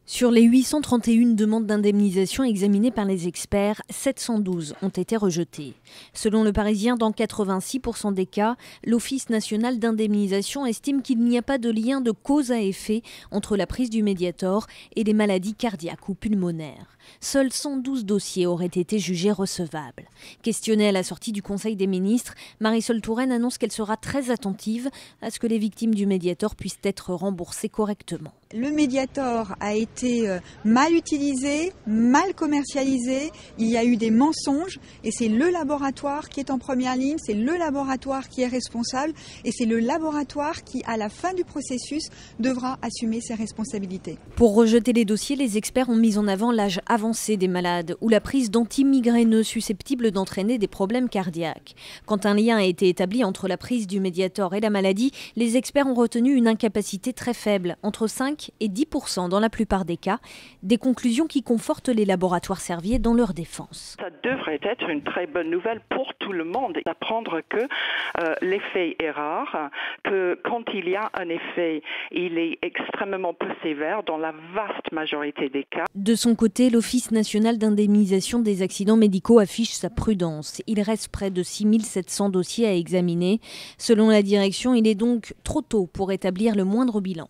Sur les 831 demandes d'indemnisation examinées par les experts, 712 ont été rejetées. Selon Le Parisien, dans 86% des cas, l'Office national d'indemnisation estime qu'il n'y a pas de lien de cause à effet entre la prise du Mediator et les maladies cardiaques ou pulmonaires. Seuls 112 dossiers auraient été jugés recevables. Questionnée à la sortie du Conseil des ministres, Marisol Touraine annonce qu'elle sera très attentive à ce que les victimes du Mediator puissent être remboursées correctement. Le Mediator a été mal utilisé, mal commercialisé, il y a eu des mensonges et c'est le laboratoire qui est en première ligne, c'est le laboratoire qui est responsable et c'est le laboratoire qui, à la fin du processus, devra assumer ses responsabilités. Pour rejeter les dossiers, les experts ont mis en avant l'âge avancé des malades ou la prise d'antimigraineux susceptibles d'entraîner des problèmes cardiaques. Quand un lien a été établi entre la prise du Mediator et la maladie, les experts ont retenu une incapacité très faible, entre 5 et 10% dans la plupart des cas, des conclusions qui confortent les laboratoires Servier dans leur défense. Ça devrait être une très bonne nouvelle pour tout le monde, d'apprendre que l'effet est rare, que quand il y a un effet, il est extrêmement peu sévère dans la vaste majorité des cas. De son côté, l'Office national d'indemnisation des accidents médicaux affiche sa prudence. Il reste près de 6700 dossiers à examiner. Selon la direction, il est donc trop tôt pour établir le moindre bilan.